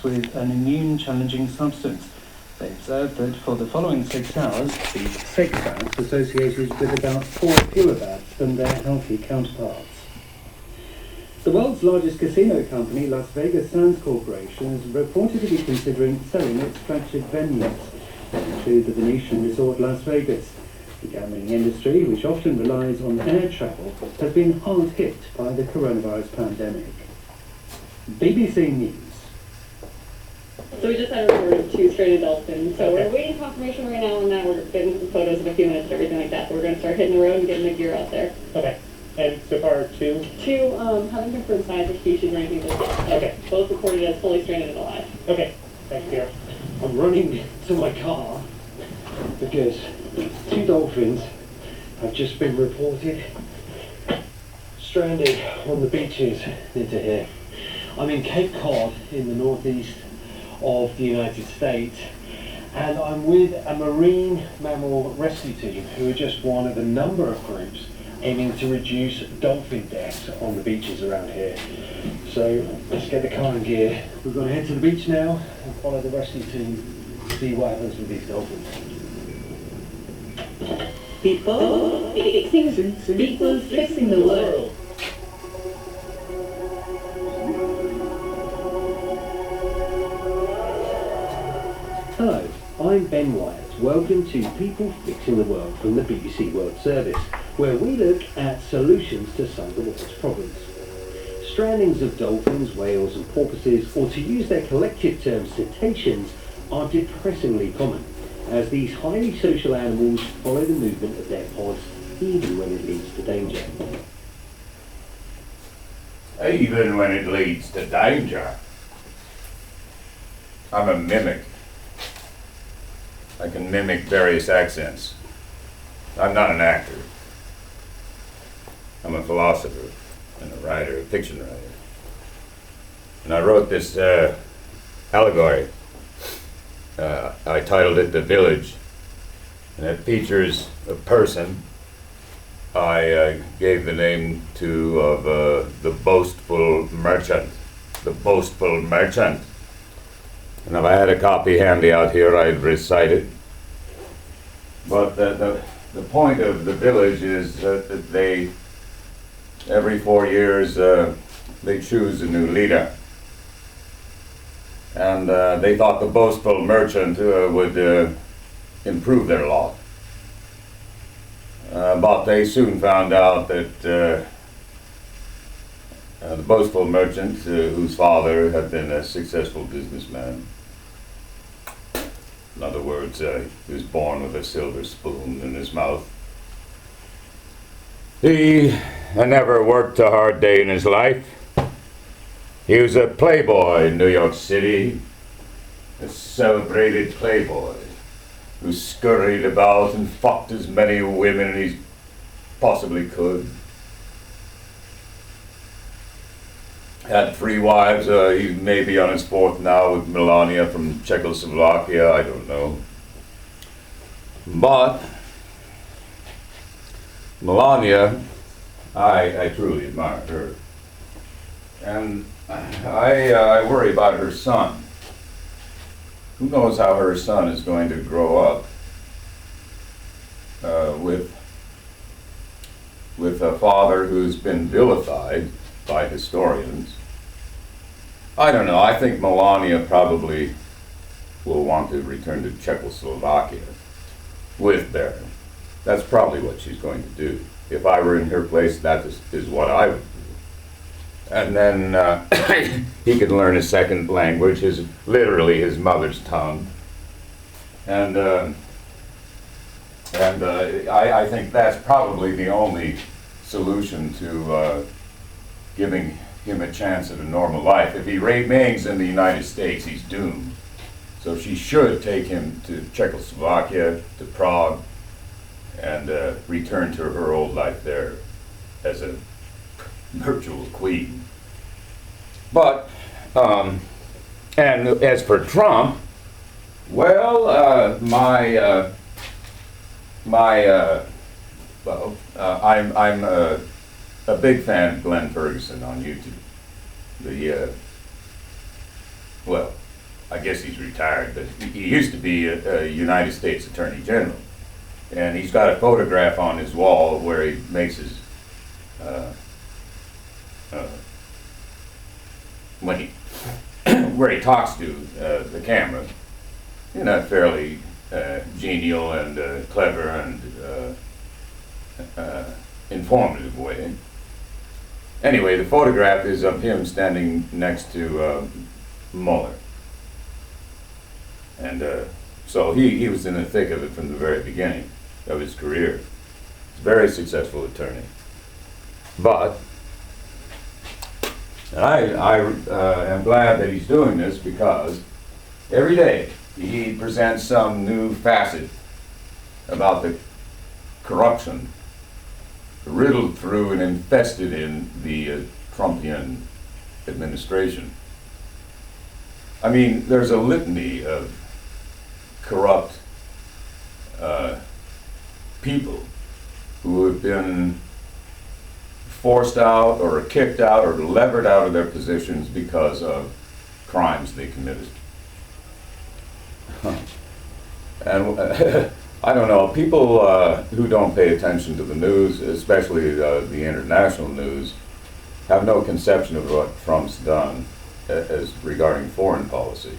with an immune-challenging substance. They observed that for the following 6 hours, these sex bats associated with about 4 fewer bats than their healthy counterparts. The world's largest casino company, Las Vegas Sands Corporation, is reported to be considering selling its flagship venues. They include the Venetian Resort Las Vegas. The gambling industry, which often relies on air travel, has been hard hit by the coronavirus pandemic. BBC News. So we just had a report of 2 stranded dolphins. So we're waiting confirmation right now on that. We're getting some photos in a few minutes and everything like that. But we're going to start hitting the road and getting the gear out there. Okay. And so far, 2? 2 haven't confirmed size or species or anything like that. Okay. Both reported as fully stranded and alive. Okay. Thanks, Pierre. I'm running to my car because 2 dolphins have just been reported stranded on the beaches near to here. I'm in Cape Cod in the northeast of the United States, and I'm with a marine mammal rescue team who are just one of a number of groups aiming to reduce dolphin deaths on the beaches around here. So let's get the car in gear. We've got to head to the beach now and follow the rescue team to see what happens with these dolphins. People fixing the world. Hello, I'm Ben Wyatt. Welcome to People Fixing the World from the BBC World Service, where we look at solutions to some of the world's problems. Strandings of dolphins, whales and porpoises, or to use their collective term cetaceans, are depressingly common, as these highly social animals follow the movement of their pods even when it leads to danger. Even when it leads to danger. I'm a mimic. I can mimic various accents. I'm not an actor. I'm a philosopher and a writer, a fiction writer. And I wrote this allegory. I titled it The Village, and it features a person I gave the name to of the boastful merchant. The boastful merchant. And if I had a copy handy out here, I'd recite it. But the point of the village is that they, every 4 years, they choose a new leader. And they thought the boastful merchant would improve their lot. But they soon found out that the boastful merchant, whose father had been a successful businessman, in other words, he was born with a silver spoon in his mouth. He had never worked a hard day in his life. He was a playboy in New York City, a celebrated playboy who scurried about and fucked as many women as he possibly could. Had 3 wives. He may be on his 4th now with Melania from Czechoslovakia, I don't know. But Melania, I truly admire her. And I worry about her son. Who knows how her son is going to grow up with a father who's been vilified by historians. I don't know. I think Melania probably will want to return to Czechoslovakia with Baron. That's probably what she's going to do. If I were in her place, that is what I would do. And then he could learn a second language, literally his mother's tongue. And I think that's probably the only solution to giving him a chance at a normal life. If he remains in the United States, he's doomed. So she should take him to Czechoslovakia, to Prague, and return to her old life there as a virtual queen. But, and as for Trump, well, I'm a big fan of Glenn Ferguson on YouTube. I guess he's retired, but he used to be a United States Attorney General. And he's got a photograph on his wall where he makes his, when he, where he talks to the camera in a fairly genial and clever and informative way. Anyway, the photograph is of him standing next to Mueller. And so he was in the thick of it from the very beginning of his career. He's a very successful attorney. But, and I am glad that he's doing this, because every day he presents some new facet about the corruption riddled through and infested in the Trumpian administration. I mean, there's a litany of corrupt people who have been forced out or kicked out or levered out of their positions because of crimes they committed. And I don't know, people who don't pay attention to the news, especially the international news, have no conception of what Trump's done as regarding foreign policy.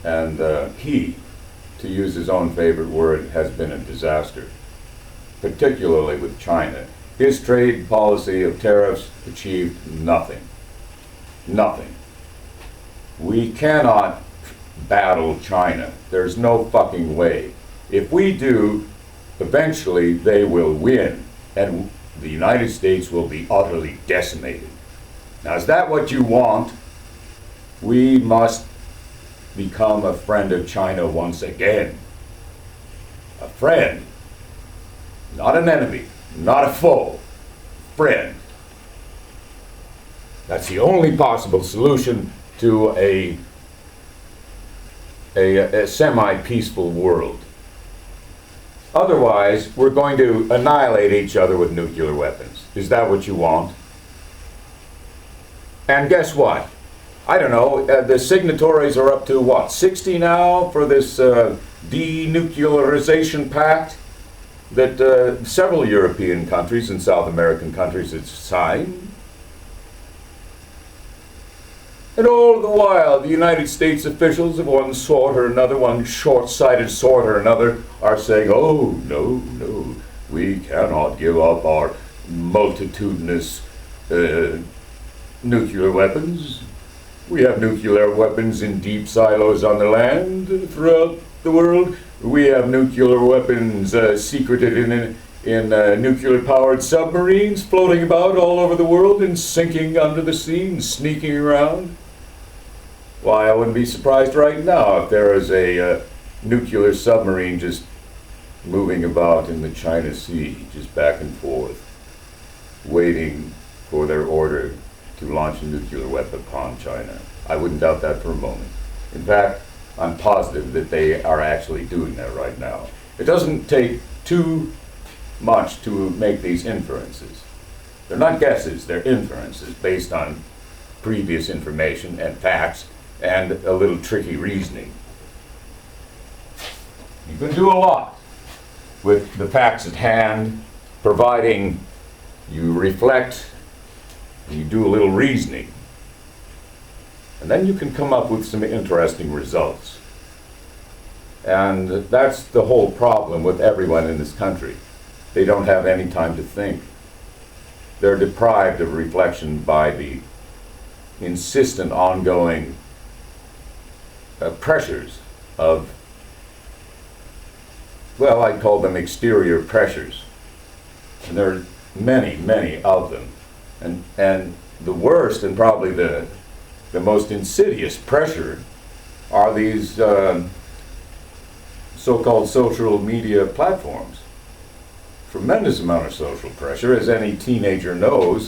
And he, to use his own favorite word, has been a disaster, particularly with China. His trade policy of tariffs achieved nothing. Nothing. We cannot battle China. There's no fucking way. If we do, eventually they will win, and the United States will be utterly decimated. Now, is that what you want? We must become a friend of China once again. A friend. Not an enemy. Not a foe. Friend. That's the only possible solution to a semi-peaceful world. Otherwise, we're going to annihilate each other with nuclear weapons. Is that what you want? And guess what? I don't know, the signatories are up to what, 60 now for this denuclearization pact that several European countries and South American countries have signed. And all the while, the United States officials of one sort or another, one short-sighted sort or another, are saying, oh, no, no, we cannot give up our multitudinous nuclear weapons. We have nuclear weapons in deep silos on the land throughout the world. We have nuclear weapons secreted in nuclear-powered submarines floating about all over the world and sinking under the sea and sneaking around. Why, I wouldn't be surprised right now if there is a nuclear submarine just moving about in the China Sea, just back and forth, waiting for their order to launch a nuclear weapon upon China. I wouldn't doubt that for a moment. In fact, I'm positive that they are actually doing that right now. It doesn't take too much to make these inferences. They're not guesses, they're inferences based on previous information and facts and a little tricky reasoning. You can do a lot with the facts at hand, providing you reflect, you do a little reasoning, and then you can come up with some interesting results. And that's the whole problem with everyone in this country. They don't have any time to think. They're deprived of reflection by the insistent, ongoing pressures of, well, I call them exterior pressures. And there are many, many of them. And the worst and probably the most insidious pressure are these so-called social media platforms. Tremendous amount of social pressure, as any teenager knows.